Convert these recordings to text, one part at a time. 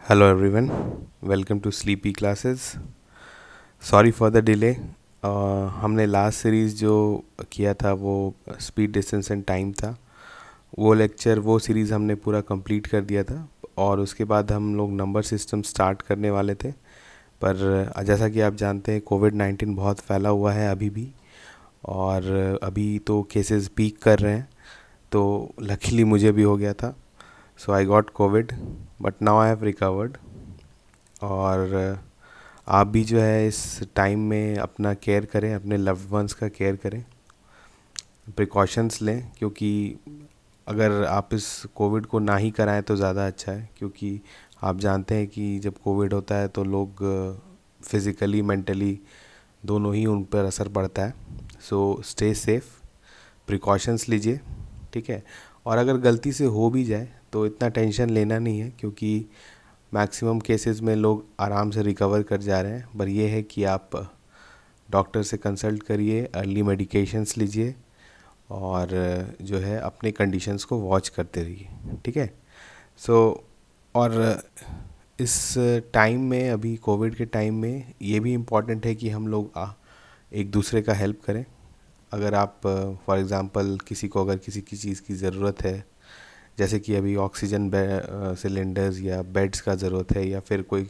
Hello everyone, welcome to Sleepy Classes. Sorry for the delay. हमने last series जो किया था वो स्पीड डिस्टेंस एंड टाइम था। वो सीरीज़ हमने पूरा कंप्लीट कर दिया था और उसके बाद हम लोग नंबर सिस्टम स्टार्ट करने वाले थे। पर जैसा कि आप जानते हैं कोविड-19 बहुत फैला हुआ है अभी भी, और अभी तो केसेस पीक कर रहे हैं। तो लकीली मुझे भी हो गया था, so I got covid but now I have recovered. और आप भी जो है इस टाइम में अपना केयर करें, अपने लव्ड वंस का केयर करें, प्रिकॉशंस लें, क्योंकि अगर आप इस कोविड को ना ही कराएं तो ज़्यादा अच्छा है। क्योंकि आप जानते हैं कि जब कोविड होता है तो लोग फिज़िकली मेंटली दोनों ही उन पर असर पड़ता है। सो स्टे सेफ, प्रिकॉशंस लीजिए, ठीक है। और अगर गलती से हो भी जाए तो इतना टेंशन लेना नहीं है, क्योंकि मैक्सिमम केसेस में लोग आराम से रिकवर कर जा रहे हैं। पर यह है कि आप डॉक्टर से कंसल्ट करिए, अर्ली मेडिकेशंस लीजिए और जो है अपने कंडीशंस को वॉच करते रहिए, ठीक है। सो और इस टाइम में, अभी कोविड के टाइम में, ये भी इम्पॉर्टेंट है कि हम लोग एक दूसरे का हेल्प करें। अगर आप फॉर एग्ज़ाम्पल किसी को अगर किसी की चीज़ की ज़रूरत है, जैसे कि अभी ऑक्सीजन सिलेंडर्स या बेड्स का ज़रूरत है, या फिर कोई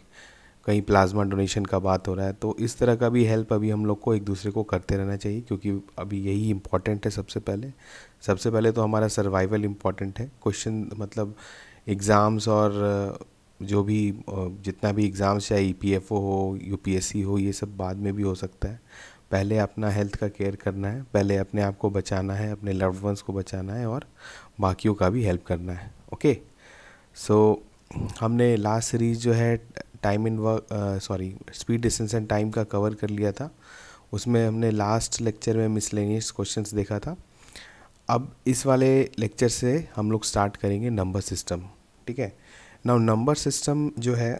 कहीं प्लाज्मा डोनेशन का बात हो रहा है, तो इस तरह का भी हेल्प अभी हम लोग को एक दूसरे को करते रहना चाहिए। क्योंकि अभी यही इम्पॉर्टेंट है। सबसे पहले तो हमारा सर्वाइवल इम्पॉर्टेंट है। क्वेश्चन मतलब एग्ज़ाम्स और जो भी जितना भी एग्ज़ाम्स, चाहे ईपीएफओ हो, यूपीएससी हो, ये सब बाद में भी हो सकता है। पहले अपना हेल्थ का केयर करना है, पहले अपने आप को बचाना है, अपने लव्ड वंस को बचाना है और बाकियों का भी हेल्प करना है। ओके। सो हमने लास्ट सीरीज़ जो है time in work speed distance and time का कवर कर लिया था। उसमें हमने लास्ट लेक्चर में मिसलेनियस क्वेश्चंस देखा था। अब इस वाले लेक्चर से हम लोग स्टार्ट करेंगे नंबर सिस्टम, ठीक है। नाउ नंबर सिस्टम जो है,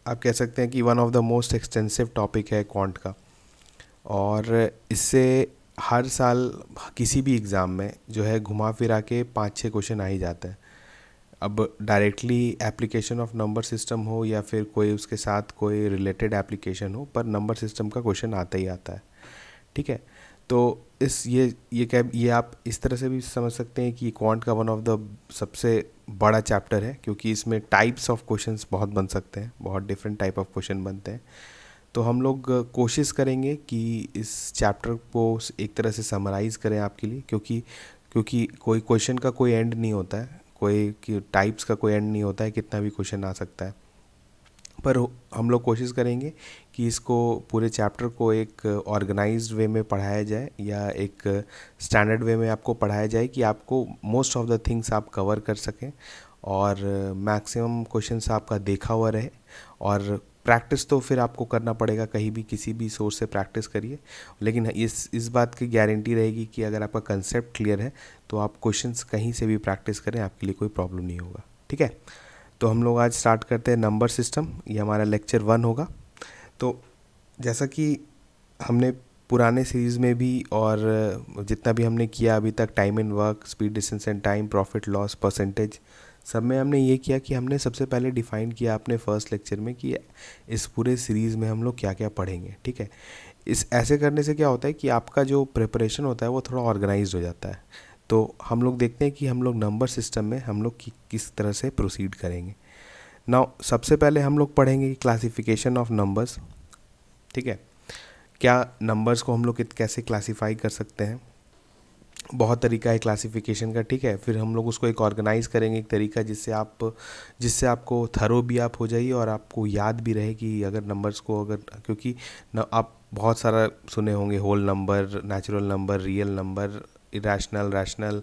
आप कह सकते हैं कि one of the most extensive topic है क्वांट का। और इससे हर साल किसी भी एग्ज़ाम में जो है घुमा फिरा के 5-6 क्वेश्चन आ ही जाता है। अब directly application of number system हो या फिर कोई उसके साथ कोई रिलेटेड एप्लीकेशन हो, पर नंबर सिस्टम का क्वेश्चन आता ही आता है, ठीक है। तो इस ये आप इस तरह से भी समझ सकते हैं कि क्वांट का वन ऑफ द सबसे बड़ा चैप्टर है, क्योंकि इसमें टाइप्स ऑफ क्वेश्चंस बहुत बन सकते हैं, बहुत डिफरेंट टाइप ऑफ क्वेश्चन बनते हैं। तो हम लोग कोशिश करेंगे कि इस चैप्टर को एक तरह से समराइज़ करें आपके लिए, क्योंकि कोई क्वेश्चन का कोई एंड नहीं होता है, कोई टाइप्स का कोई एंड नहीं होता है, कितना भी क्वेश्चन आ सकता है। पर हम लोग कोशिश करेंगे कि इसको पूरे चैप्टर को एक ऑर्गेनाइज्ड वे में पढ़ाया जाए, या एक स्टैंडर्ड वे में आपको पढ़ाया जाए कि आपको मोस्ट ऑफ द थिंग्स आप कवर कर सकें और मैक्सिमम क्वेश्चंस आपका देखा हुआ रहे। और प्रैक्टिस तो फिर आपको करना पड़ेगा, कहीं भी किसी भी सोर्स से प्रैक्टिस करिए, लेकिन इस बात की गारंटी रहेगी कि अगर आपका कंसेप्ट क्लियर है तो आप क्वेश्चंस कहीं से भी प्रैक्टिस करें, आपके लिए कोई प्रॉब्लम नहीं होगा, ठीक है। तो हम लोग आज स्टार्ट करते हैं नंबर सिस्टम। ये हमारा लेक्चर 1 होगा। तो जैसा कि हमने पुराने सीरीज़ में भी और जितना भी हमने किया अभी तक, time and work, speed distance and time, profit loss, percentage, सब में हमने ये किया कि हमने सबसे पहले डिफ़ाइन किया अपने फर्स्ट लेक्चर में कि इस पूरे सीरीज़ में हम लोग क्या क्या पढ़ेंगे, ठीक है। इस ऐसे करने से क्या होता है कि आपका जो प्रिपरेशन होता है वो थोड़ा ऑर्गेनाइज हो जाता है। तो हम लोग देखते हैं कि हम लोग नंबर सिस्टम में हम लोग किस तरह से प्रोसीड करेंगे। नाउ सबसे पहले हम लोग पढ़ेंगे क्लासिफिकेशन ऑफ नंबर्स, ठीक है। क्या नंबर्स को हम लोग कैसे क्लासीफाई कर सकते हैं। बहुत तरीका है क्लासिफिकेशन का, ठीक है। फिर हम लोग उसको एक ऑर्गेनाइज करेंगे, एक तरीका जिससे आपको थरो भी आप हो जाइए और आपको याद भी रहे कि अगर नंबर्स को अगर, क्योंकि आप बहुत सारा सुने होंगे, whole number, natural number, real number, irrational, rational,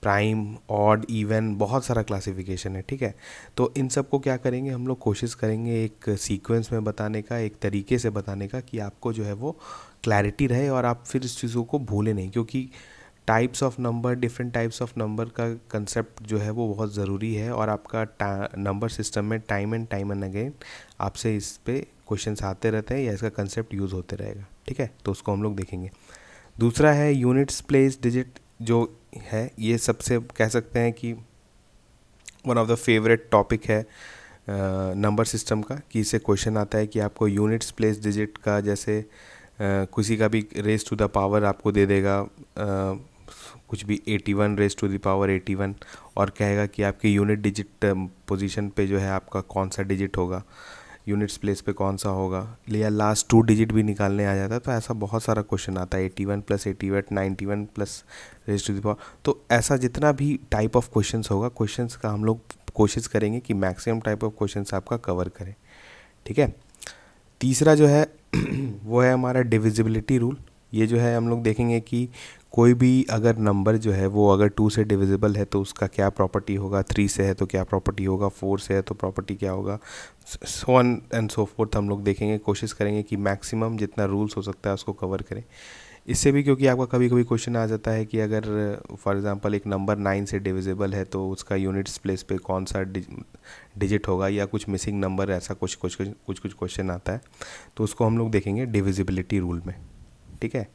prime, odd, even, बहुत सारा क्लासिफिकेशन है, ठीक है। तो इन सब को क्या करेंगे, हम लोग कोशिश करेंगे एक सीक्वेंस में बताने का, एक तरीके से बताने का कि आपको जो है वो क्लैरिटी रहे और आप फिर इस चीज़ों को भूलें नहीं। क्योंकि types of number, different types of number का कंसेप्ट जो है वो बहुत ज़रूरी है, और आपका नंबर सिस्टम में टाइम एंड अगेन आपसे इस पे क्वेश्चंस आते रहते हैं या इसका कंसेप्ट यूज़ होते रहेगा, ठीक है। तो उसको हम लोग देखेंगे। दूसरा है यूनिट्स, प्लेस, डिजिट, जो है ये सबसे कह सकते हैं कि one of the favourite topic है नंबर सिस्टम का, कि इससे क्वेश्चन आता है कि आपको यूनिट्स प्लेस डिजिट का, जैसे किसी का भी रेस टू द पावर आपको दे देगा कुछ भी 81 रेस टू द पावर 81, और कहेगा कि आपकी यूनिट डिजिट पोजीशन पे जो है आपका कौन सा डिजिट होगा, यूनिट्स प्लेस पे कौन सा होगा, या लास्ट 2 डिजिट भी निकालने आ जाता है। तो ऐसा बहुत सारा क्वेश्चन आता है, 81 plus 88 91 plus raise to the power. तो ऐसा जितना भी टाइप ऑफ क्वेश्चंस होगा, क्वेश्चंस का हम लोग कोशिश करेंगे कि मैक्सिमम टाइप ऑफ क्वेश्चंस आपका कवर करें। ठीक है। तीसरा जो है वो है हमारा डिविजिबिलिटी रूल। ये जो है हम लोग देखेंगे कि कोई भी अगर नंबर जो है वो अगर 2 से डिविजिबल है तो उसका क्या प्रॉपर्टी होगा, 3 से है तो क्या प्रॉपर्टी होगा, 4 से है तो प्रॉपर्टी क्या होगा, so on and so fourth हम लोग देखेंगे। कोशिश करेंगे कि मैक्सिमम जितना रूल्स हो सकता है उसको कवर करें। इससे भी क्योंकि आपका कभी कभी क्वेश्चन आ जाता है कि अगर फॉर एग्जांपल एक नंबर 9 से डिविजिबल है तो उसका यूनिट्स प्लेस पे कौन सा डिजिट होगा, या कुछ मिसिंग नंबर, ऐसा कुछ कुछ कुछ कुछ क्वेश्चन आता है, तो उसको हम लोग देखेंगे डिविजिबिलिटी रूल में। ठीक है।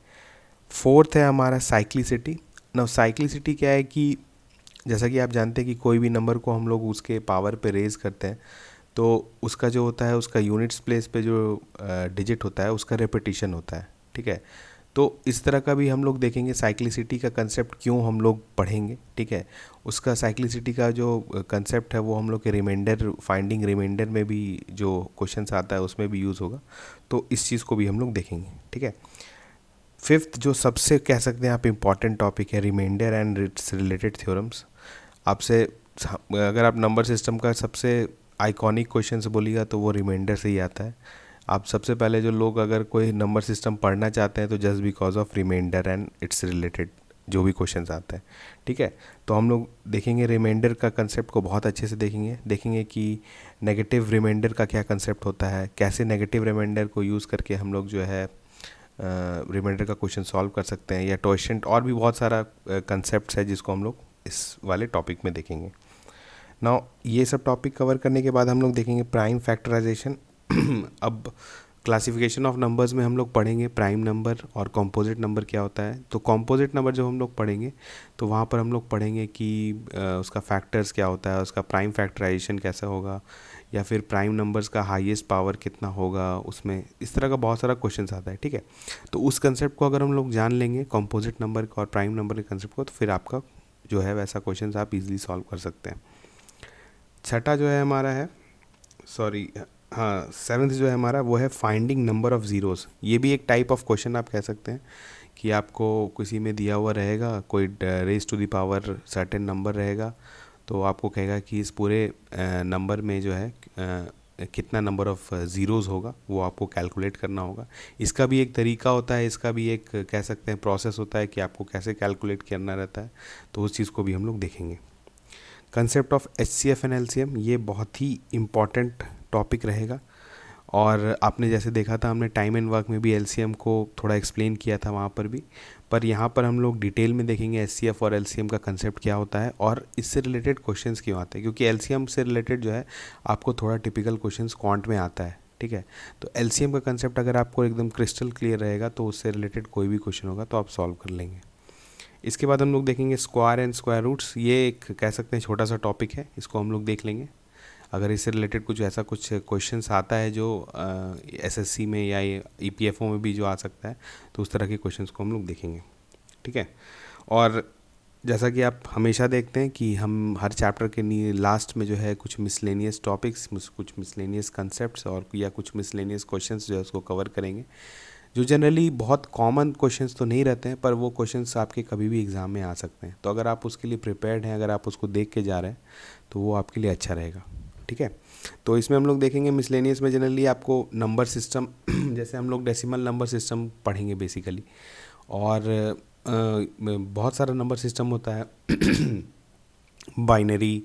फोर्थ है हमारा साइक्लिसिटी। ना साइक्लिसिटी क्या है कि जैसा कि आप जानते हैं कि कोई भी नंबर को हम लोग उसके पावर पे रेज करते हैं तो उसका जो होता है उसका यूनिट्स प्लेस पे जो डिजिट होता है उसका रेपिटेशन होता है। ठीक है। तो इस तरह का भी हम लोग देखेंगे साइक्लिसिटी का कंसेप्ट क्यों हम लोग पढ़ेंगे। ठीक है। उसका साइक्लिसिटी का जो कंसेप्ट है वो हम लोग के रिमाइंडर, फाइंडिंग रिमाइंडर में भी जो क्वेश्चंस आता है उसमें भी यूज़ होगा, तो इस चीज़ को भी हम लोग देखेंगे। ठीक है। फिफ्थ जो सबसे कह सकते हैं आप इम्पॉर्टेंट टॉपिक है remainder and its related theorems. आपसे अगर आप नंबर सिस्टम का सबसे आइकॉनिक क्वेश्चन से बोलिएगा तो वो रिमाइंडर से ही आता है। आप सबसे पहले जो लोग अगर कोई नंबर सिस्टम पढ़ना चाहते हैं तो just because of remainder and its related जो भी क्वेश्चंस आते हैं। ठीक है। तो हम लोग देखेंगे रिमाइंडर का कंसेप्ट को बहुत अच्छे से देखेंगे कि नेगेटिव रिमाइंडर का क्या कंसेप्ट होता है, कैसे नेगेटिव रिमाइंडर को यूज़ करके हम लोग जो है रिमाइंडर का क्वेश्चन सॉल्व कर सकते हैं, या टॉयशेंट, और भी बहुत सारा कंसेप्ट है जिसको हम लोग इस वाले टॉपिक में देखेंगे। नाउ ये सब टॉपिक कवर करने के बाद हम लोग देखेंगे प्राइम फैक्टराइजेशन। अब क्लासिफिकेशन ऑफ नंबर्स में हम लोग पढ़ेंगे प्राइम नंबर और कॉम्पोजिट नंबर क्या होता है। तो कॉम्पोजिट नंबर जब हम लोग पढ़ेंगे तो वहाँ पर हम लोग पढ़ेंगे कि उसका फैक्टर्स क्या होता है, उसका प्राइम फैक्टराइजेशन कैसा होगा, या फिर प्राइम नंबर्स का हाईएस्ट पावर कितना होगा उसमें, इस तरह का बहुत सारा क्वेश्चंस आता है। ठीक है। तो उस कंसेप्ट को अगर हम लोग जान लेंगे कॉम्पोजिट नंबर का और प्राइम नंबर के कंसेप्ट को, तो फिर आपका जो है वैसा क्वेश्चन आप इजीली सॉल्व कर सकते हैं। छठा जो है हमारा है, सॉरी हाँ, सेवन्थ जो है हमारा वो है फाइंडिंग नंबर ऑफ़ ज़ीरोज़। ये भी एक टाइप ऑफ क्वेश्चन आप कह सकते हैं कि आपको किसी में दिया हुआ रहेगा कोई raise to the power certain number रहेगा, तो आपको कहेगा कि इस पूरे नंबर में जो है कितना नंबर ऑफ़ ज़ीरोज़ होगा, वो आपको कैलकुलेट करना होगा। इसका भी एक तरीका होता है, इसका भी एक कह सकते हैं प्रोसेस होता है कि आपको कैसे कैलकुलेट करना रहता है, तो उस चीज़ को भी हम लोग देखेंगे। Concept of HCF and LCM, ये बहुत ही इम्पॉर्टेंट टॉपिक रहेगा, और आपने जैसे देखा था हमने टाइम एंड वर्क में भी LCM को थोड़ा एक्सप्लेन किया था वहाँ पर भी, पर यहाँ पर हम लोग डिटेल में देखेंगे HCF और LCM का कंसेप्ट क्या होता है और इससे रिलेटेड क्वेश्चंस क्यों आते हैं, क्योंकि LCM से रिलेटेड जो है आपको थोड़ा टिपिकल क्वेश्चंस क्वांट में आता है। ठीक है। तो LCM का कंसेप्ट अगर आपको एकदम क्रिस्टल क्लियर रहेगा तो उससे रिलेटेड कोई भी क्वेश्चन होगा तो आप सॉल्व कर लेंगे। इसके बाद हम लोग देखेंगे स्क्वायर एंड स्क्वायर रूट्स। ये एक कह सकते हैं छोटा सा टॉपिक है, इसको हम लोग देख लेंगे। अगर इससे रिलेटेड कुछ ऐसा कुछ क्वेश्चंस आता है जो SSC में या EPFO में भी जो आ सकता है, तो उस तरह के क्वेश्चंस को हम लोग देखेंगे। ठीक है। और जैसा कि आप हमेशा देखते हैं कि हम हर चैप्टर के लास्ट में जो है कुछ मिसलेनियस टॉपिक्स, कुछ मिसलेनियस कंसेप्ट्स और या कुछ मिसलेनियस क्वेश्चंस जो है उसको कवर करेंगे, जो जनरली बहुत कॉमन क्वेश्चंस तो नहीं रहते हैं, पर वो क्वेश्चंस आपके कभी भी एग्ज़ाम में आ सकते हैं। तो अगर आप उसके लिए प्रिपेयर्ड हैं, अगर आप उसको देख के जा रहे हैं तो वो आपके लिए अच्छा रहेगा। ठीक है। तो इसमें हम लोग देखेंगे मिसलेनियस में जनरली आपको नंबर सिस्टम जैसे हम लोग डेसिमल नंबर सिस्टम पढ़ेंगे बेसिकली, और बहुत सारा नंबर सिस्टम होता है बाइनरी,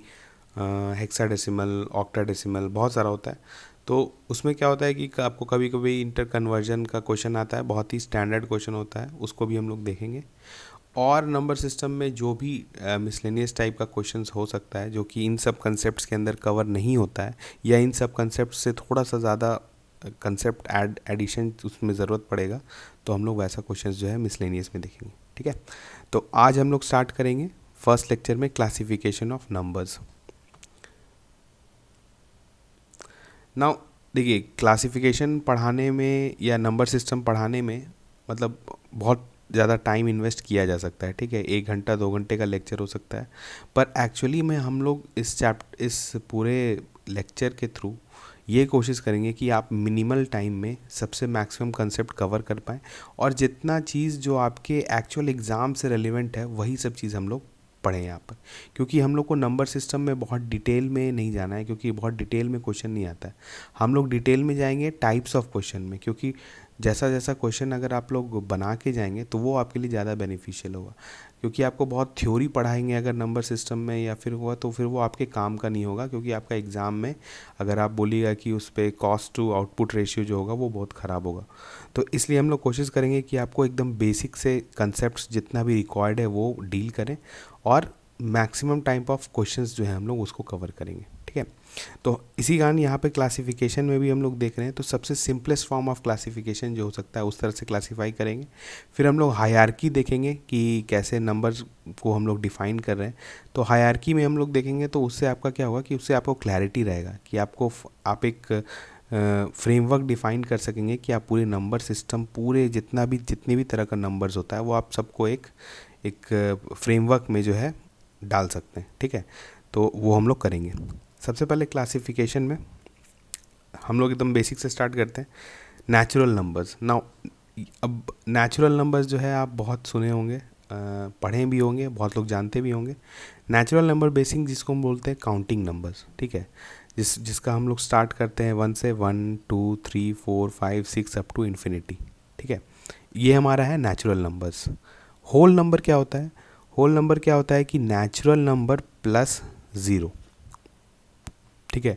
हेक्साडेसिमल, ऑक्टाडेसिमल, बहुत सारा होता है। तो उसमें क्या होता है कि आपको कभी कभी इंटर कन्वर्जन का क्वेश्चन आता है, बहुत ही स्टैंडर्ड क्वेश्चन होता है, उसको भी हम लोग देखेंगे। और नंबर सिस्टम में जो भी मिसलेनियस टाइप का क्वेश्चंस हो सकता है जो कि इन सब कंसेप्ट्स के अंदर कवर नहीं होता है, या इन सब कंसेप्ट से थोड़ा सा ज़्यादा कंसेप्ट एडिशन उसमें ज़रूरत पड़ेगा, तो हम लोग वैसा क्वेश्चंस जो है मिसलेनियस में देखेंगे। ठीक है। तो आज हम लोग स्टार्ट करेंगे फर्स्ट लेक्चर में क्लासिफिकेशन ऑफ नंबर्स। नाउ देखिए, क्लासिफिकेशन पढ़ाने में या नंबर सिस्टम पढ़ाने में मतलब बहुत ज़्यादा टाइम इन्वेस्ट किया जा सकता है, ठीक है, 1 घंटा 2 घंटे का लेक्चर हो सकता है। पर एक्चुअली में हम लोग इस पूरे लेक्चर के थ्रू ये कोशिश करेंगे कि आप मिनिमल टाइम में सबसे मैक्सिमम कंसेप्ट कवर कर पाएँ, और जितना चीज़ जो आपके एक्चुअल एग्ज़ाम से रेलिवेंट है वही सब चीज़ हम लोग पढ़ें यहाँ पर। क्योंकि हम लोग को नंबर सिस्टम में बहुत डिटेल में नहीं जाना है, क्योंकि बहुत डिटेल में क्वेश्चन नहीं आता है। हम लोग डिटेल में जाएंगे टाइप्स ऑफ क्वेश्चन में, क्योंकि जैसा जैसा क्वेश्चन अगर आप लोग बना के जाएंगे तो वो आपके लिए ज़्यादा बेनिफिशियल होगा। क्योंकि आपको बहुत थ्योरी पढ़ाएंगे अगर नंबर सिस्टम में या फिर हुआ, तो फिर वो आपके काम का नहीं होगा। क्योंकि आपका एग्ज़ाम में अगर आप बोलिएगा कि उस पर कॉस्ट टू आउटपुट रेशियो जो होगा वो बहुत ख़राब होगा। तो इसलिए हम लोग कोशिश करेंगे कि आपको एकदम बेसिक से कंसेप्ट जितना भी रिक्वायर्ड है वो डील करें, और मैक्सिमम टाइप ऑफ क्वेश्चंस जो है हम लोग उसको कवर करेंगे, ठीक है। तो इसी कारण यहाँ पे क्लासिफिकेशन में भी हम लोग देख रहे हैं, तो सबसे सिंपलेस्ट फॉर्म ऑफ क्लासिफिकेशन जो हो सकता है उस तरह से क्लासीफाई करेंगे। फिर हम लोग हायरार्की देखेंगे कि कैसे नंबर्स को हम लोग डिफ़ाइन कर रहे हैं। तो हायरार्की में हम लोग देखेंगे तो उससे आपका क्या होगा कि उससे आपको क्लैरिटी रहेगा कि आप एक फ्रेमवर्क डिफ़ाइन कर सकेंगे कि आप पूरे नंबर सिस्टम, पूरे जितनी भी तरह का नंबर्स होता है वो आप सबको एक फ्रेमवर्क में जो है डाल सकते हैं, ठीक है। तो वो हम लोग करेंगे। सबसे पहले क्लासिफिकेशन में हम लोग एकदम बेसिक से स्टार्ट करते हैं, नेचुरल नंबर्स। नाउ अब नेचुरल नंबर्स जो है आप बहुत सुने होंगे, पढ़े भी होंगे, बहुत लोग जानते भी होंगे। नेचुरल नंबर बेसिक जिसको हम बोलते हैं काउंटिंग नंबर्स, ठीक है, जिसका हम लोग स्टार्ट करते हैं 1 से 1 2 3 4 5 6 अप टू इन्फिनिटी, ठीक है। ये हमारा है नेचुरल नंबर्स। होल नंबर क्या होता है? होल नंबर क्या होता है कि नेचुरल नंबर प्लस ज़ीरो, ठीक है।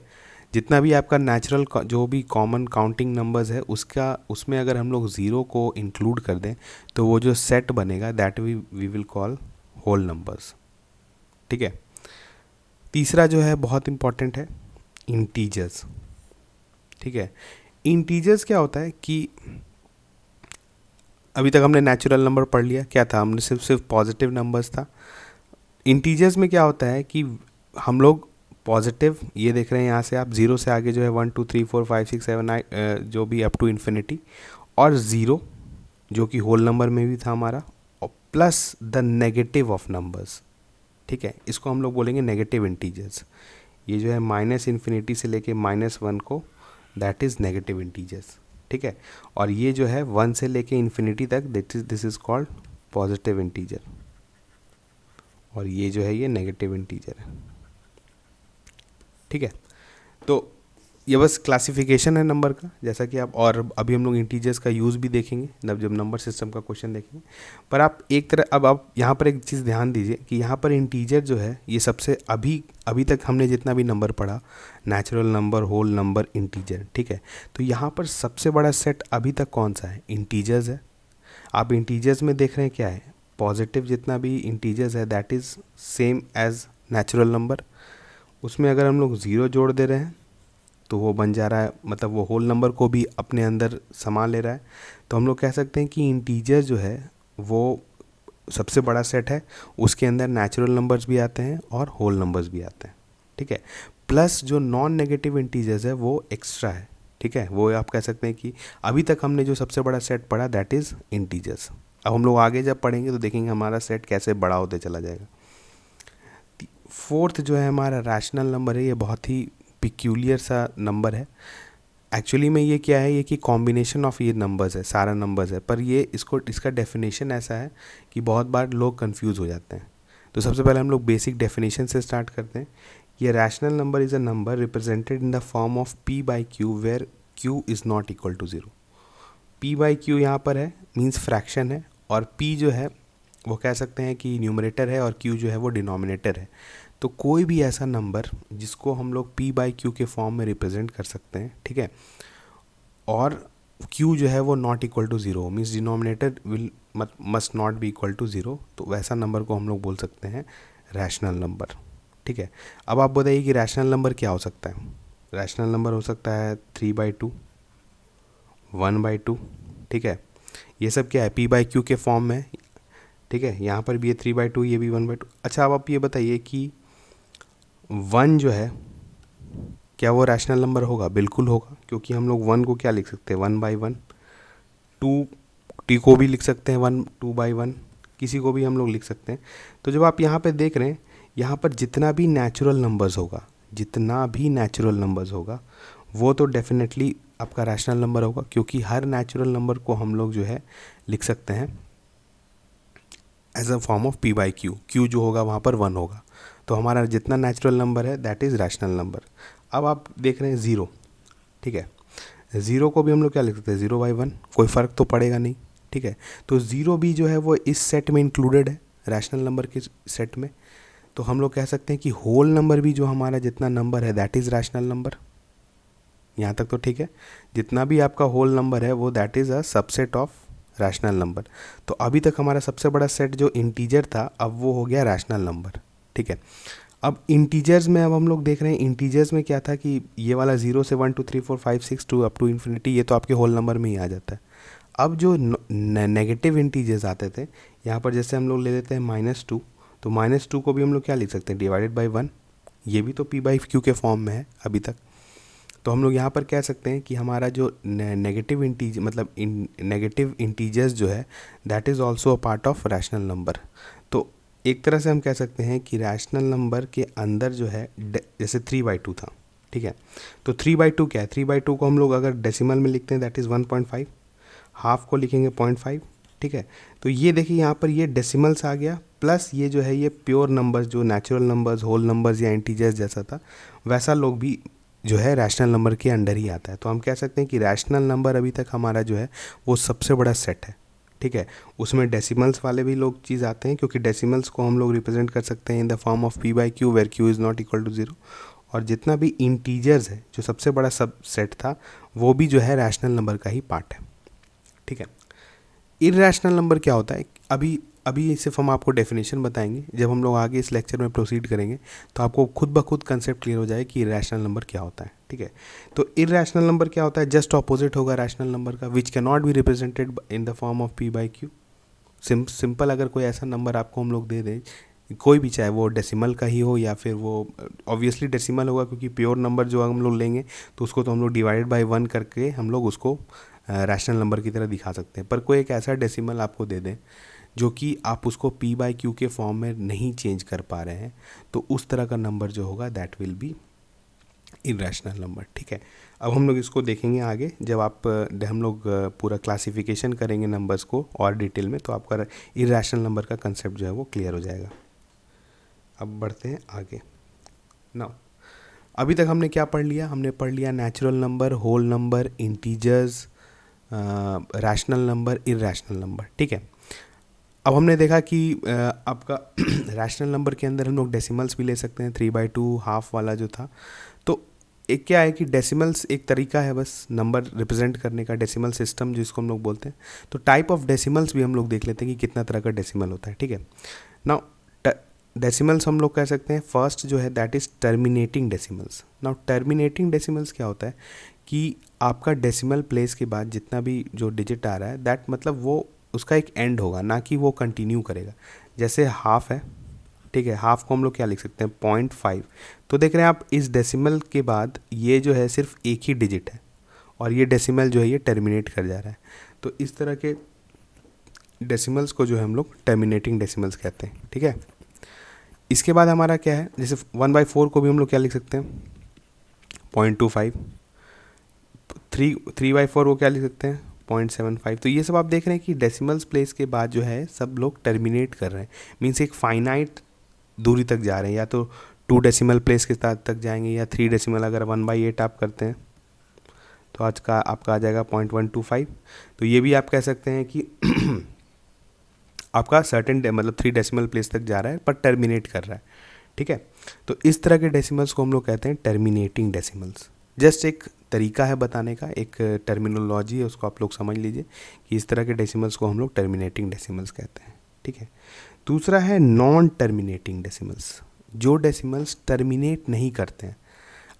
जितना भी आपका नेचुरल जो भी कॉमन काउंटिंग नंबर्स है उसमें अगर हम लोग ज़ीरो को इंक्लूड कर दें तो वो जो सेट बनेगा that we will call whole numbers, ठीक है। तीसरा जो है बहुत इम्पॉर्टेंट है, इंटीजर्स, ठीक है। इंटीजर्स क्या होता है कि अभी तक हमने नेचुरल नंबर पढ़ लिया, क्या था, हमने सिर्फ पॉजिटिव नंबर्स था। इंटीजर्स में क्या होता है कि हम लोग पॉजिटिव, ये देख रहे हैं यहाँ से आप, ज़ीरो से आगे जो है 1 2 3 4 5 6 7 8 जो भी अप टू इन्फिनिटी, और ज़ीरो जो कि होल नंबर में भी था हमारा, और plus the negative of numbers, ठीक है। इसको हम लोग बोलेंगे नेगेटिव इंटीजर्स। ये जो है माइनस इन्फिनिटी से लेके -1 को, दैट इज़ नेगेटिव इंटीजर्स, ठीक है। और ये जो है 1 से लेके इन्फिनिटी तक, this is called positive integer, और ये जो है ये नेगेटिव इंटीजर है, ठीक है। तो ये बस क्लासिफिकेशन है नंबर का, जैसा कि आप, और अभी हम लोग इंटीजर्स का यूज़ भी देखेंगे जब नंबर सिस्टम का क्वेश्चन देखेंगे। पर आप एक तरह, अब आप यहाँ पर एक चीज़ ध्यान दीजिए कि यहाँ पर इंटीजर जो है ये सबसे अभी तक हमने जितना भी नंबर पढ़ा, natural number, whole number, integer, ठीक है। तो यहाँ पर सबसे बड़ा सेट अभी तक कौन सा है? इंटीजर्स है। आप इंटीजर्स में देख रहे हैं क्या है, पॉजिटिव जितना भी इंटीजर्स है that is same as natural number. उसमें अगर हम लोग ज़ीरो जोड़ दे रहे हैं तो वो बन जा रहा है, मतलब वो होल नंबर को भी अपने अंदर समा ले रहा है। तो हम लोग कह सकते हैं कि इंटीजर जो है वो सबसे बड़ा सेट है, उसके अंदर नेचुरल नंबर्स भी आते हैं और होल नंबर्स भी आते हैं, ठीक है। प्लस जो नॉन नेगेटिव इंटीजर्स है वो एक्स्ट्रा है, ठीक है। वो आप कह सकते हैं कि अभी तक हमने जो सबसे बड़ा सेट पढ़ा दैट इज़ इंटीजर्स। अब हम लोग आगे जब पढ़ेंगे तो देखेंगे हमारा सेट कैसे बड़ा होते चला जाएगा। फोर्थ जो है हमारा रैशनल नंबर है, ये बहुत ही पिक्यूलियर सा नंबर है। एक्चुअली में ये क्या है, ये कि कॉम्बिनेशन ऑफ ये नंबर्स है, सारा नंबर्स है, पर ये इसका डेफिनेशन ऐसा है कि बहुत बार लोग कंफ्यूज हो जाते हैं। तो सबसे पहले हम लोग बेसिक डेफिनेशन से स्टार्ट करते हैं। ये rational number is a number represented in the form of p by q where q is not equal to zero. p by q यहाँ पर है, मीन्स फ्रैक्शन है, और p जो है वो कह सकते हैं कि न्यूमरेटर है, और q जो है वो डिनोमिनेटर है। तो कोई भी ऐसा नंबर जिसको हम लोग p बाई क्यू के फॉर्म में रिप्रेजेंट कर सकते हैं, ठीक है, और q जो है वो not equal to zero, means denominator must not be equal to zero, तो वैसा नंबर को हम लोग बोल सकते हैं रैशनल नंबर, ठीक है। अब आप बताइए कि रैशनल नंबर क्या हो सकता है? रैशनल नंबर हो सकता है 3/2, 1/2, ठीक है। ये सब क्या है? p बाई क्यू के फॉर्म में, ठीक है। यहाँ पर भी ये 3/2, ये भी 1/2। अच्छा, अब आप ये बताइए कि 1 जो है क्या वो रैशनल नंबर होगा? बिल्कुल होगा, क्योंकि हम लोग 1 को क्या लिख सकते हैं? 1/1। 2 टी को भी लिख सकते हैं 2/1, किसी को भी हम लोग लिख सकते हैं। तो जब आप यहाँ पे देख रहे हैं, यहाँ पर जितना भी नेचुरल नंबर्स होगा, जितना भी नेचुरल नंबर्स होगा, वो तो डेफिनेटली आपका रैशनल नंबर होगा, क्योंकि हर नेचुरल नंबर को हम लोग जो है लिख सकते हैं as a form of p/q। q जो होगा वहाँ पर 1 होगा, तो हमारा जितना नेचुरल नंबर है दैट इज़ रैशनल नंबर। अब आप देख रहे हैं 0, ठीक है, 0 को भी हम लोग क्या लिख सकते हैं? 0/1, कोई फ़र्क तो पड़ेगा नहीं, ठीक है। तो 0 भी जो है वो इस सेट में इंक्लूडेड है, रैशनल नंबर के सेट में। तो हम लोग कह सकते हैं कि होल नंबर भी जो हमारा जितना नंबर है दैट इज़ रैशनल नंबर। यहाँ तक तो ठीक है। जितना भी आपका होल नंबर है वो that is a subset of rational number. तो अभी तक हमारा सबसे बड़ा सेट जो इंटीजर था, अब वो हो गया रैशनल नंबर, ठीक है। अब इंटीजर्स में अब हम लोग देख रहे हैं, इंटीजर्स में क्या था कि ये वाला 0 से 1 2 3 4 5 6 2 अप टू इन्फिनिटी, ये तो आपके होल नंबर में ही आ जाता है। अब जो नेगेटिव इंटीजर्स आते थे, यहाँ पर जैसे हम लोग ले लेते हैं -2, तो -2 को भी हम लोग क्या लिख सकते हैं? Divided by 1। ये भी तो p/q के फॉर्म में है अभी तक। तो हम लोग यहाँ पर कह सकते हैं कि हमारा जो नेगेटिव इंटीज मतलब नेगेटिव इंटीजर्स जो है that is also a part of rational number. तो एक तरह से हम कह सकते हैं कि रैशनल नंबर के अंदर जो है जैसे 3/2 था, ठीक है। तो 3/2 क्या है? 3/2 को हम लोग अगर डेसिमल में लिखते हैं दैट इज़ 1.5, हाफ को लिखेंगे 0.5, ठीक है। तो ये देखिए यहाँ पर ये डेसिमल्स आ गया, प्लस ये जो है ये प्योर नंबर्स जो नेचुरल नंबर्स, होल नंबर्स या इंटीजर्स जैसा था, वैसा लोग भी जो है रैशनल नंबर के अंडर ही आता है। तो हम कह सकते हैं कि रैशनल नंबर अभी तक हमारा जो है वो सबसे बड़ा सेट है, ठीक है। उसमें डेसिमल्स वाले भी लोग चीज़ आते हैं, क्योंकि डेसिमल्स को हम लोग रिप्रेजेंट कर सकते हैं in the form of p/q where q is not equal to 0। और जितना भी इंटीजर्स है, जो सबसे बड़ा सब सेट था, वो भी जो है रैशनल नंबर का ही पार्ट है, ठीक है। इर्रेशनल नंबर क्या होता है? अभी अभी सिर्फ हम आपको डेफिनेशन बताएंगे, जब हम लोग आगे इस लेक्चर में प्रोसीड करेंगे तो आपको खुद ब खुद कंसेप्ट क्लियर हो जाए कि इर्रेशनल नंबर क्या होता है, ठीक है। तो इर्रेशनल नंबर क्या होता है? जस्ट ऑपोजिट होगा रैशनल नंबर का, which can not be represented in the form of p/q। Simple अगर कोई ऐसा नंबर आपको हम लोग दे दें, कोई भी, चाहे वो डेसिमल का ही हो या फिर वो ऑब्वियसली डेसिमल होगा, क्योंकि प्योर नंबर जो हम लोग लेंगे तो उसको तो हम लोग डिवाइडेड बाय 1 करके हम लोग उसको रैशनल नंबर की तरह दिखा सकते हैं। पर कोई एक ऐसा डेसिमल आपको दे दें जो कि आप उसको p/q के फॉर्म में नहीं चेंज कर पा रहे हैं, तो उस तरह का नंबर जो होगा that will be irrational number, ठीक है। अब हम लोग इसको देखेंगे आगे, जब हम लोग पूरा क्लासिफिकेशन करेंगे नंबर्स को और डिटेल में, तो आपका इर्रेशनल नंबर का कंसेप्ट जो है वो क्लियर हो जाएगा। अब बढ़ते हैं आगे। नाउ अभी तक हमने क्या पढ़ लिया? हमने पढ़ लिया natural number, whole number, integers, rational number, irrational number, ठीक है। अब हमने देखा कि आपका रैशनल नंबर के अंदर हम लोग डेसिमल्स भी ले सकते हैं, 3/2 हाफ वाला जो था। तो एक क्या है कि डेसिमल्स एक तरीका है बस नंबर रिप्रेजेंट करने का, डेसिमल सिस्टम जिसको हम लोग बोलते हैं। तो टाइप ऑफ डेसिमल्स भी हम लोग देख लेते हैं कि कितना तरह का डेसिमल होता है, ठीक है। नाउ डेसिमल्स हम लोग कह सकते हैं, फर्स्ट जो है that is terminating decimals. Now terminating decimals क्या होता है कि आपका डेसिमल प्लेस के बाद जितना भी जो डिजिट आ रहा है दैट मतलब वो उसका एक एंड होगा, ना कि वो कंटिन्यू करेगा। जैसे हाफ है, ठीक है, हाफ को हम लोग क्या लिख सकते हैं? 0.5। तो देख रहे हैं आप इस डेसिमल के बाद ये जो है सिर्फ एक ही डिजिट है और ये डेसिमल जो है ये टर्मिनेट कर जा रहा है। तो इस तरह के डेसिमल्स को जो है हम लोग टर्मिनेटिंग डेसिमल्स कहते हैं, ठीक है। इसके बाद हमारा क्या है? जैसे 1/4 को भी हम लोग क्या लिख सकते हैं? 0.25। 3/4 को क्या लिख सकते हैं? 0.75। तो ये सब आप देख रहे हैं कि डेसिमल्स प्लेस के बाद जो है सब लोग टर्मिनेट कर रहे हैं, मीन्स एक फाइनाइट दूरी तक जा रहे हैं, या तो 2 डेसिमल प्लेस के साथ तक जाएंगे या 3 डेसिमल। अगर 1/8 आप करते हैं तो आज का आपका आ जाएगा 0.125। तो ये भी आप कह सकते हैं कि आपका सर्टेन मतलब 3 डेसिमल प्लेस तक जा रहा है पर टर्मिनेट कर रहा है, ठीक है। तो इस तरह के डेसिमल्स को हम लोग कहते हैं टर्मिनेटिंग डेसिमल्स। जस्ट एक तरीका है बताने का, एक टर्मिनोलॉजी है, उसको आप लोग समझ लीजिए कि इस तरह के डेसिमल्स को हम लोग टर्मिनेटिंग डेसिमल्स कहते हैं, ठीक है। दूसरा है नॉन टर्मिनेटिंग डेसिमल्स, जो डेसिमल्स टर्मिनेट नहीं करते हैं।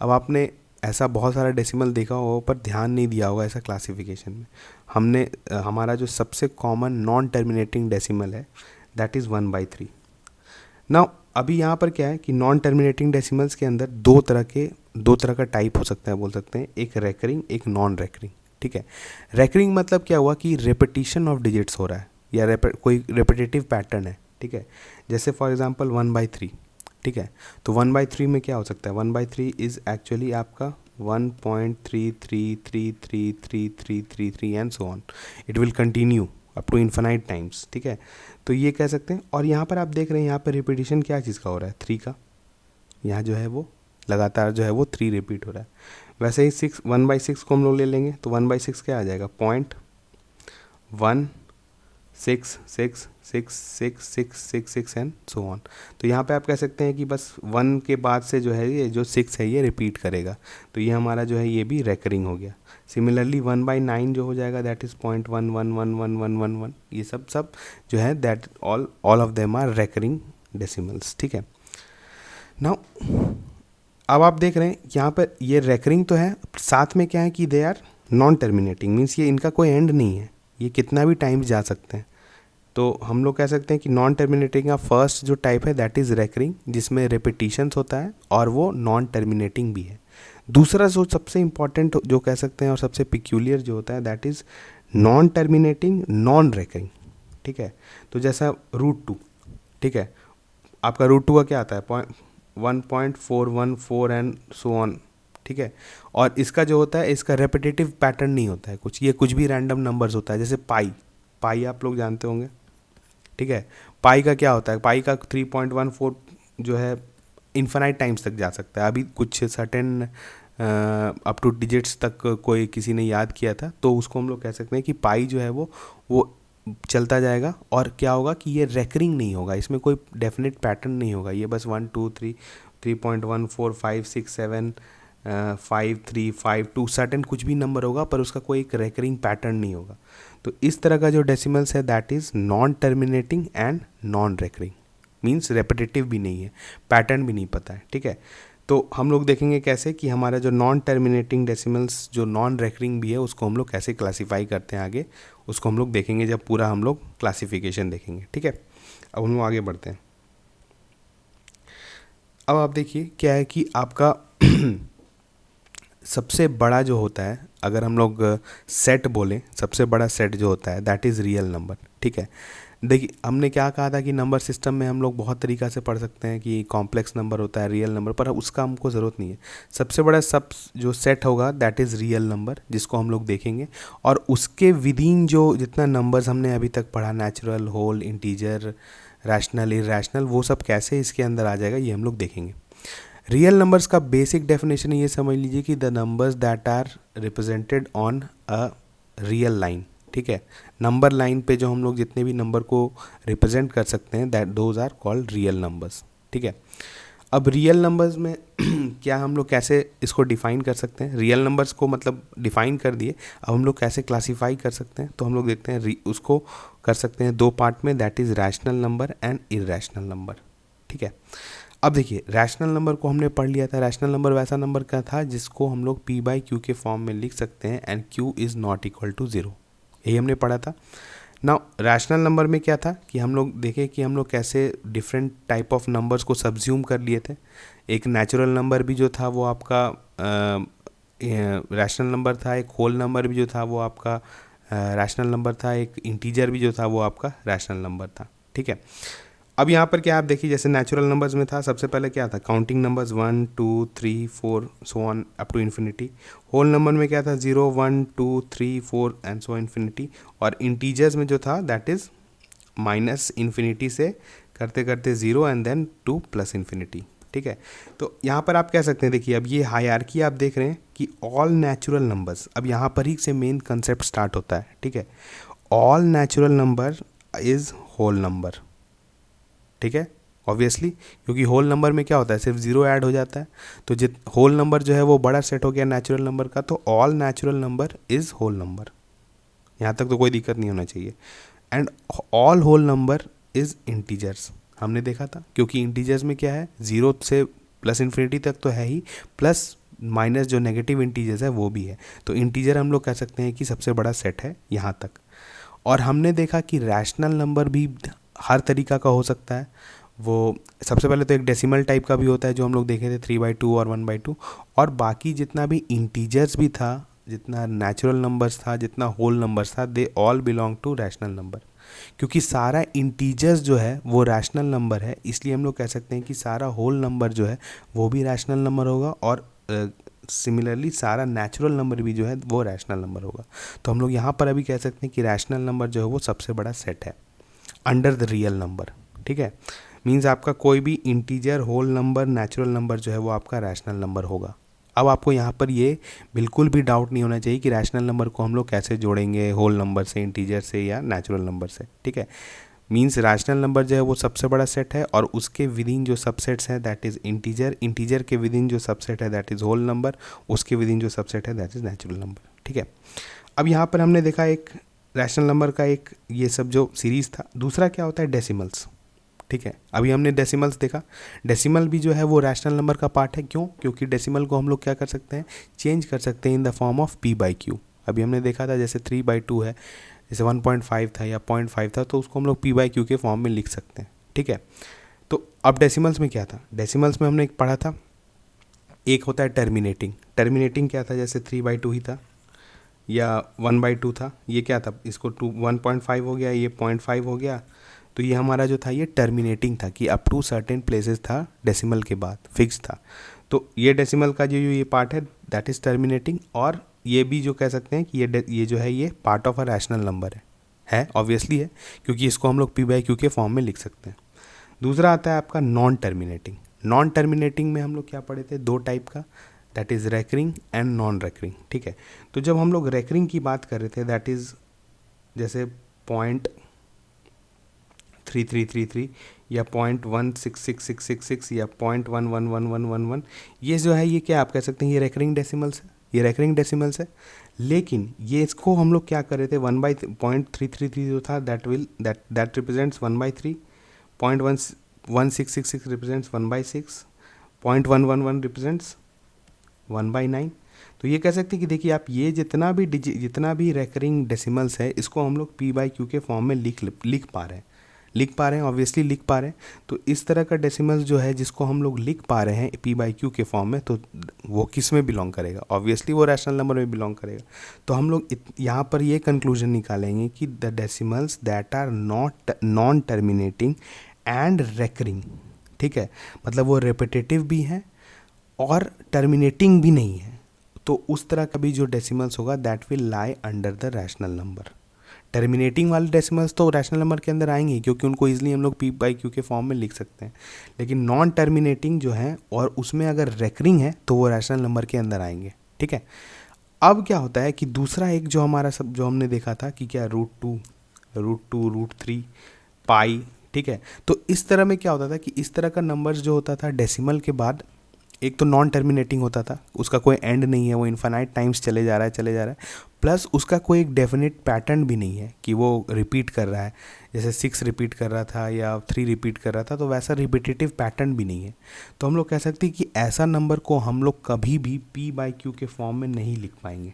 अब आपने ऐसा बहुत सारा डेसिमल देखा होगा पर ध्यान नहीं दिया होगा ऐसा क्लासिफिकेशन में। हमारा जो सबसे कॉमन नॉन टर्मिनेटिंग डेसिमल है दैट इज़ 1/3। नाउ अभी यहाँ पर क्या है कि नॉन टर्मिनेटिंग डेसिमल्स के अंदर दो तरह का टाइप हो सकता है, बोल सकते हैं, एक रेकरिंग, एक नॉन रेकरिंग। ठीक है, रेकरिंग मतलब क्या हुआ कि रेपिटेशन ऑफ डिजिट्स हो रहा है या कोई रेपिटेटिव पैटर्न है। ठीक है, जैसे फॉर एग्जांपल 1/3। ठीक है, तो 1/3 में क्या हो सकता है, 1/3 इज़ एक्चुअली आपका 1.33333333 and so on, it will continue up to infinite times. ठीक है, तो ये कह सकते हैं। और यहाँ पर आप देख रहे हैं यहाँ पर रिपीटिशन क्या चीज़ का हो रहा है, 3 का। यहाँ जो है वो लगातार जो है वो 3 रिपीट हो रहा है। वैसे ही 1/6 को हम लोग ले लेंगे तो 1/6 क्या आ जाएगा, 0.1666666 एंड सो ऑन। तो यहाँ पे आप कह सकते हैं कि बस 1 के बाद से जो है ये जो 6 है ये रिपीट करेगा, तो ये हमारा जो है ये भी रेकरिंग हो गया। सिमिलरली 1/9 जो हो जाएगा दैट इज़ 0.1111111, ये सब जो है that all of them are recurring decimals. ठीक है, नाउ अब आप देख रहे हैं यहाँ पर ये रेकरिंग तो है, साथ में क्या है कि they are non terminating, means ये इनका कोई एंड नहीं है, ये कितना भी टाइम जा सकते हैं। तो हम लोग कह सकते हैं कि नॉन टर्मिनेटिंग का फर्स्ट जो टाइप है दैट इज़ रेकरिंग, जिसमें रेपिटेशंस होता है और वो नॉन टर्मिनेटिंग भी है। दूसरा जो सबसे इंपॉर्टेंट जो कह सकते हैं और सबसे पिक्यूलियर जो होता है that is non terminating non recurring. ठीक है, तो जैसा √2। ठीक है, आपका √2 का क्या आता है, 1.414 एंड सो ऑन। ठीक है, और इसका जो होता है इसका रेपिटेटिव पैटर्न नहीं होता है कुछ, ये कुछ भी रैंडम नंबर्स होता है। जैसे पाई आप लोग जानते होंगे। ठीक है, पाई का क्या होता है, पाई का 3.14 जो है इन्फिनाइट टाइम्स तक जा सकता है। अभी कुछ सर्टेन अप टू डिजिट्स तक कोई किसी ने याद किया था, तो उसको हम लोग कह सकते हैं कि पाई जो है वो चलता जाएगा। और क्या होगा कि ये रेकरिंग नहीं होगा, इसमें कोई डेफिनेट पैटर्न नहीं होगा, ये बस 1 2 3 3.14 5 6 7 5 3 5 2 सर्टेन कुछ भी नंबर होगा, पर उसका कोई एक रेकरिंग पैटर्न नहीं होगा। तो इस तरह का जो डेसिमल्स है that is non terminating and non recurring, means repetitive भी नहीं है, पैटर्न भी नहीं पता है। ठीक है, तो हम लोग देखेंगे कैसे कि हमारा जो नॉन टर्मिनेटिंग डेसिमल्स जो नॉन रेकरिंग भी है उसको हम लोग कैसे क्लासीफाई करते हैं आगे, उसको हम लोग देखेंगे जब पूरा हम लोग क्लासिफिकेशन देखेंगे। ठीक है, अब हम लोग आगे बढ़ते हैं। अब आप देखिए क्या है कि आपका सबसे बड़ा जो होता है, अगर हम लोग सेट बोलें, सबसे बड़ा सेट जो होता है दैट इज़ रियल नंबर। ठीक है, देखिए हमने क्या कहा था कि नंबर सिस्टम में हम लोग बहुत तरीक़ा से पढ़ सकते हैं कि कॉम्प्लेक्स नंबर होता है, रियल नंबर, पर उसका हमको ज़रूरत नहीं है। सबसे बड़ा जो सेट होगा दैट इज़ रियल नंबर, जिसको हम लोग देखेंगे। और उसके विदिन जो जितना नंबर्स हमने अभी तक पढ़ा, natural, whole, integer, rational, irrational, वो सब कैसे इसके अंदर आ जाएगा ये हम लोग देखेंगे। रियल नंबर्स का बेसिक डेफिनेशन ये समझ लीजिए कि the numbers that are represented on a real line. ठीक है, नंबर लाइन पे जो हम लोग जितने भी नंबर को रिप्रेजेंट कर सकते हैं that those are called real numbers. ठीक है, अब रियल नंबर्स में क्या हम लोग कैसे इसको डिफ़ाइन कर सकते हैं, रियल नंबर्स को मतलब डिफ़ाइन कर दिए, अब हम लोग कैसे क्लासीफाई कर सकते हैं, तो हम लोग देखते हैं उसको कर सकते हैं दो पार्ट में, that is rational number and irrational number. ठीक है, अब देखिए रैशनल नंबर को हमने पढ़ लिया था। रैशनल नंबर वैसा नंबर का था जिसको हम लोग p/q के फॉर्म में लिख सकते हैं and q is not equal to 0, यही हमने पढ़ा था। नाउ रैशनल नंबर में क्या था कि हम लोग देखें कि हम लोग कैसे डिफरेंट टाइप ऑफ नंबर्स को सब्ज्यूम कर लिए थे। एक नेचुरल नंबर भी जो था वो आपका रैशनल नंबर था, एक होल नंबर भी जो था वो आपका रैशनल नंबर था, एक इंटीजर भी जो था वो आपका रैशनल नंबर था। ठीक है, अब यहाँ पर क्या आप देखिए, जैसे नेचुरल नंबर्स में था सबसे पहले क्या था, counting numbers 1 2 3 4 so on up to infinity. Whole number में क्या था, 0 1 2 3 4 एंड सो इन्फिनिटी। और इंटीजर्स में जो था दैट इज़ माइनस इन्फिनिटी से करते करते 0 and then to plus infinity. ठीक है, तो यहाँ पर आप कह सकते हैं, देखिए अब ये हायरार्की आप देख रहे हैं कि ऑल नेचुरल नंबर्स, अब यहाँ पर ही से मेन कंसेप्ट स्टार्ट होता है। ठीक है, all natural number is whole number. ठीक है, ऑब्वियसली क्योंकि होल नंबर में क्या होता है, सिर्फ 0 ऐड हो जाता है, तो होल नंबर जो है वो बड़ा सेट हो गया नेचुरल नंबर का, तो all natural number is whole number. यहाँ तक तो कोई दिक्कत नहीं होना चाहिए। And all whole number is integers, हमने देखा था, क्योंकि इंटीजर्स में क्या है, 0 से प्लस इन्फिनिटी तक तो है ही, प्लस माइनस जो नेगेटिव इंटीजर्स है वो भी है, तो इंटीजर हम लोग कह सकते हैं कि सबसे बड़ा सेट है यहाँ तक। और हमने देखा कि रैशनल नंबर भी हर तरीका का हो सकता है, वो सबसे पहले तो एक डेसिमल टाइप का भी होता है जो हम लोग देखे थे 3/2 और 1/2, और बाकी जितना भी इंटीजर्स भी था, जितना नेचुरल नंबर्स था, जितना होल नंबर्स था, they all belong to rational number. क्योंकि सारा इंटीजर्स जो है वो रैशनल नंबर है, इसलिए हम लोग कह सकते हैं कि सारा होल नंबर जो है वो भी रैशनल नंबर होगा, और सिमिलरली सारा नेचुरल नंबर भी जो है वो रैशनल नंबर होगा। तो हम लोग यहाँ पर अभी कह सकते हैं कि रैशनल नंबर जो है वो सबसे बड़ा सेट है अंडर द रियल नंबर। ठीक है, मीन्स आपका कोई भी integer, whole number, natural number जो है वो आपका रैशनल नंबर होगा। अब आपको यहाँ पर ये बिल्कुल भी डाउट नहीं होना चाहिए कि रैशनल नंबर को हम लोग कैसे जोड़ेंगे होल नंबर से, इंटीजर से या नेचुरल नंबर से। ठीक है, मीन्स रैशनल नंबर जो है वो सबसे बड़ा सेट है, और उसके विदिन जो सबसेट्स हैं दैट इज़ इंटीजर, इंटीजर के विदिन जो सबसेट है दैट इज़ होल नंबर, उसके विदिन जो सबसेट है दैट इज़ नेचुरल नंबर। ठीक है, अब यहाँ पर हमने देखा एक रैशनल नंबर का एक ये सब जो सीरीज़ था। दूसरा क्या होता है, डेसिमल्स। ठीक है, अभी हमने डेसिमल्स देखा। डेसिमल भी जो है वो रैशनल नंबर का पार्ट है। क्यों? क्योंकि डेसिमल को हम लोग क्या कर सकते हैं, चेंज कर सकते हैं in the form of p/q। अभी हमने देखा था जैसे 3/2 है, जैसे 1.5 था या 0.5 था, तो उसको हम लोग p/q के फॉर्म में लिख सकते हैं। ठीक है, तो अब डेसिमल्स में क्या था, डेसिमल्स में हमने एक पढ़ा था, एक होता है टर्मिनेटिंग। टर्मिनेटिंग क्या था, जैसे 3/2 ही था या 1/2 था, ये क्या था, इसको 1.5 हो गया, ये 0.5 हो गया, तो ये हमारा जो था ये टर्मिनेटिंग था कि अप टू सर्टेन प्लेसेस था, डेसिमल के बाद फिक्स था। तो ये डेसिमल का जो ये पार्ट है दैट इज़ टर्मिनेटिंग, और ये भी जो कह सकते हैं कि ये जो है ये part of a rational number है ऑब्वियसली है, क्योंकि इसको हम लोग p/q के फॉर्म में लिख सकते हैं। दूसरा आता है आपका नॉन टर्मिनेटिंग। नॉन टर्मिनेटिंग में हम लोग क्या पढ़े थे, दो टाइप का, that is recurring and non recurring. ठीक है, तो जब हम लोग रेकरिंग की बात कर रहे थे दैट इज़ जैसे 0.3333 या 0.166666 या 0.111111, ये जो है ये क्या आप कह सकते हैं ये रेकरिंग डेसिमल्स है, ये रेकरिंग डेसिमल्स है। लेकिन ये इसको हम लोग क्या कर रहे थे, 1/333 जो था दैट रिप्रेजेंट्स 1/3, 0.1666 रिप्रेजेंट्स 1/6, 0.111 रिप्रेजेंट्स 1/9। तो ये कह सकते हैं कि देखिए आप ये जितना भी रेकरिंग डेसिमल्स है इसको हम लोग p/q के फॉर्म में लिख पा रहे हैं ऑब्वियसली लिख पा रहे हैं। तो इस तरह का डेसिमल्स जो है जिसको हम लोग लिख पा रहे हैं p/q के फॉर्म में, तो वो किस में बिलोंग करेगा, ऑब्वियसली वो रैशनल नंबर में बिलोंग करेगा। तो हम लोग यहाँ पर ये कंक्लूजन निकालेंगे कि the decimals that are non terminating and recurring. ठीक है, मतलब वो रेपिटेटिव भी हैं और टर्मिनेटिंग भी नहीं है, तो उस तरह का भी जो डेसिमल्स होगा that will lie under the rational number. Terminating वाले डेसिमल्स तो रैशनल नंबर के अंदर आएंगे क्योंकि उनको इजीली हम लोग p/q के फॉर्म में लिख सकते हैं, लेकिन नॉन टर्मिनेटिंग जो है और उसमें अगर रेकरिंग है तो वो रैशनल नंबर के अंदर आएंगे। ठीक है, अब क्या होता है कि दूसरा एक जो हमारा सब जो हमने देखा था कि क्या √2, √3 पाई। ठीक है, तो इस तरह में क्या होता था कि इस तरह का नंबर्स जो होता था डेसिमल के बाद, एक तो नॉन टर्मिनेटिंग होता था, उसका कोई एंड नहीं है, वो इन्फानाइट टाइम्स चले जा रहा है, प्लस उसका कोई एक डेफिनेट पैटर्न भी नहीं है कि वो रिपीट कर रहा है, जैसे 6 रिपीट कर रहा था या 3 रिपीट कर रहा था, तो वैसा रिपीटेटिव पैटर्न भी नहीं है। तो हम लोग कह सकते हैं कि ऐसा नंबर को हम लोग कभी भी p/q के फॉर्म में नहीं लिख पाएंगे,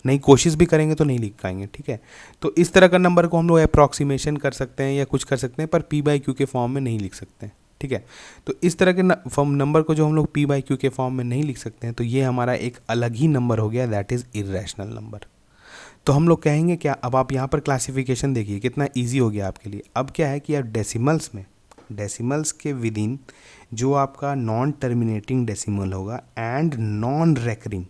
नहीं कोशिश भी करेंगे तो नहीं लिख पाएंगे। ठीक है, तो इस तरह का नंबर को हम लोग अप्रॉक्सीमेशन कर सकते हैं या कुछ कर सकते हैं, पर p/q के फॉर्म में नहीं लिख सकते हैं। ठीक है, तो इस तरह के नंबर को जो हम लोग p/q के फॉर्म में नहीं लिख सकते हैं, तो ये हमारा एक अलग ही नंबर हो गया, दैट इज़ इरेशनल नंबर। तो हम लोग कहेंगे क्या, अब आप यहाँ पर क्लासिफिकेशन देखिए कितना ईजी हो गया आपके लिए। अब क्या है कि आप डेसिमल्स के विदिन जो आपका नॉन टर्मिनेटिंग डेसिमल होगा एंड नॉन रेकरिंग,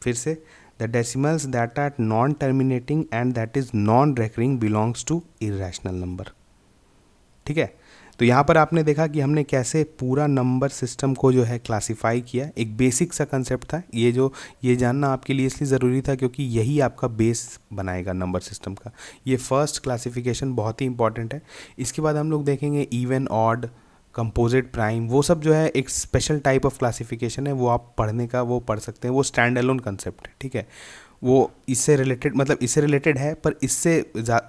फिर से the decimals that are non terminating and that is non recurring belongs to irrational number. ठीक है, तो यहाँ पर आपने देखा कि हमने कैसे पूरा नंबर सिस्टम को जो है क्लासिफाई किया। एक बेसिक सा कंसेप्ट था ये जानना आपके लिए इसलिए ज़रूरी था क्योंकि यही आपका बेस बनाएगा नंबर सिस्टम का। ये फर्स्ट क्लासिफिकेशन बहुत ही इंपॉर्टेंट है। इसके बाद हम लोग देखेंगे इवन, ऑड, कंपोजिट, प्राइम, वो सब जो है एक स्पेशल टाइप ऑफ क्लासिफिकेशन है, वो आप पढ़ने का वो पढ़ सकते हैं, वो स्टैंड अलोन कंसेप्ट है। ठीक है, वो इससे रिलेटेड, मतलब इससे रिलेटेड है, पर इससे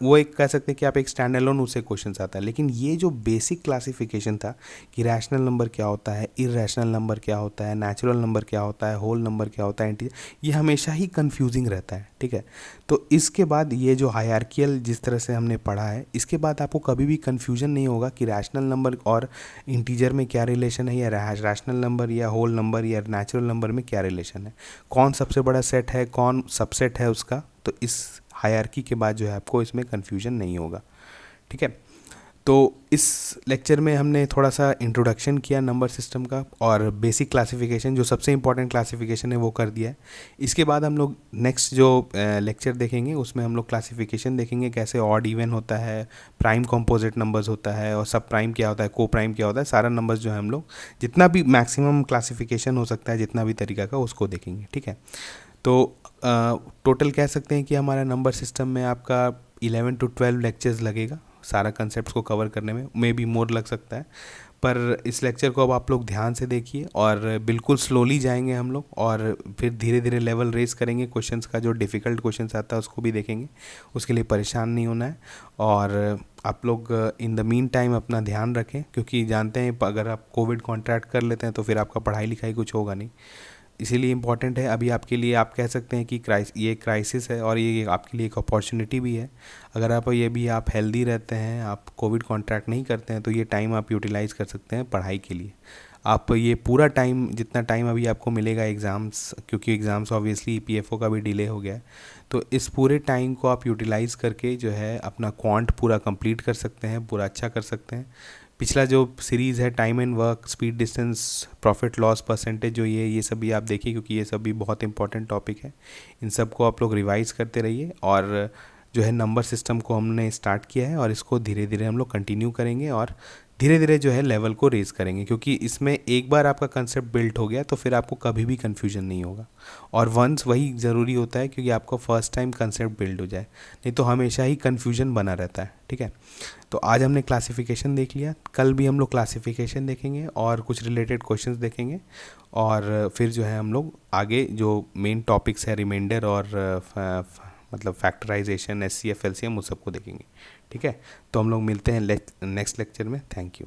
वो एक कह सकते हैं कि आप एक स्टैंड अलोन उससे क्वेश्चन आता है। लेकिन ये जो बेसिक क्लासिफिकेशन था कि रैशनल नंबर क्या होता है, इरेशनल नंबर क्या होता है, नेचुरल नंबर क्या होता है, होल नंबर क्या होता है, इंटीजर, ये हमेशा ही कंफ्यूजिंग रहता है, ठीक है। तो इसके बाद ये जो हायरार्कियल जिस तरह से हमने पढ़ा है, इसके बाद आपको कभी भी कन्फ्यूजन नहीं होगा कि रैशनल नंबर और इंटीजर में क्या रिलेशन है, या रैशनल नंबर या होल नंबर या नेचुरल नंबर में क्या रिलेशन है, कौन सबसे बड़ा सेट है, कौन सबसेट है उसका। तो इस हायरार्की के बाद जो है आपको इसमें कन्फ्यूजन नहीं होगा, ठीक है। तो इस लेक्चर में हमने थोड़ा सा इंट्रोडक्शन किया नंबर सिस्टम का, और बेसिक क्लासिफिकेशन जो सबसे इंपॉर्टेंट क्लासिफिकेशन है वो कर दिया है। इसके बाद हम लोग नेक्स्ट जो लेक्चर देखेंगे उसमें हम लोग क्लासिफिकेशन देखेंगे, कैसे ऑड इवन होता है, प्राइम कंपोजिट नंबर्स होता है, और सब प्राइम क्या होता है, को प्राइम क्या होता है, सारा नंबर्स जो है हम लोग जितना भी मैक्सिमम क्लासिफिकेशन हो सकता है, जितना भी तरीका का, उसको देखेंगे, ठीक है। तो टोटल कह सकते हैं कि हमारा नंबर सिस्टम में आपका 11 to 12 लेक्चर्स लगेगा सारा कंसेप्ट को कवर करने में, मे बी मोर लग सकता है। पर इस लेक्चर को अब आप लोग ध्यान से देखिए, और बिल्कुल स्लोली जाएंगे हम लोग, और फिर धीरे धीरे लेवल रेस करेंगे क्वेश्चंस का, जो डिफ़िकल्ट क्वेश्चंस आता है उसको भी देखेंगे, उसके लिए परेशान नहीं होना है। और आप लोग इन द मीन टाइम अपना ध्यान रखें, क्योंकि जानते हैं अगर आप कोविड कॉन्ट्रैक्ट कर लेते हैं तो फिर आपका पढ़ाई लिखाई कुछ होगा नहीं, इसीलिए इम्पॉर्टेंट है अभी आपके लिए। आप कह सकते हैं कि ये क्राइसिस है, और ये आपके लिए एक अपॉर्चुनिटी भी है। अगर आप ये भी आप हेल्दी रहते हैं, आप कोविड कॉन्ट्रैक्ट नहीं करते हैं, तो ये टाइम आप यूटिलाइज़ कर सकते हैं पढ़ाई के लिए। आप ये पूरा टाइम, जितना टाइम अभी आपको मिलेगा एग्ज़ाम्स, क्योंकि एग्ज़ाम्स ऑब्वियसली पीएफओ का भी डिले हो गया है, तो इस पूरे टाइम को आप यूटिलाइज़ करके जो है अपना क्वांट पूरा कंप्लीट कर सकते हैं, पूरा अच्छा कर सकते हैं। पिछला जो सीरीज़ है time and work, speed distance, profit loss percentage, जो ये सब भी आप देखिए, क्योंकि ये सब भी बहुत इंपॉर्टेंट टॉपिक है। इन सब को आप लोग रिवाइज़ करते रहिए, और जो है नंबर सिस्टम को हमने स्टार्ट किया है, और इसको धीरे धीरे हम लोग कंटिन्यू करेंगे, और धीरे धीरे जो है लेवल को रेज़ करेंगे, क्योंकि इसमें एक बार आपका कंसेप्ट बिल्ट हो गया तो फिर आपको कभी भी कन्फ्यूजन नहीं होगा। और वंस वही ज़रूरी होता है, क्योंकि आपको फर्स्ट टाइम कंसेप्ट बिल्ड हो जाए, नहीं तो हमेशा ही कन्फ्यूजन बना रहता है, ठीक है। तो आज हमने क्लासिफिकेशन देख लिया, कल भी हम लोग क्लासिफिकेशन देखेंगे और कुछ रिलेटेड क्वेश्चंस देखेंगे, और फिर जो है हम लोग आगे जो मेन टॉपिक्स है, रिमाइंडर और मतलब फैक्टराइजेशन, एचसीएफ, एलसीएम, उस सबको देखेंगे, ठीक है। तो हम लोग मिलते हैं नेक्स्ट लेक्चर में। Thank you.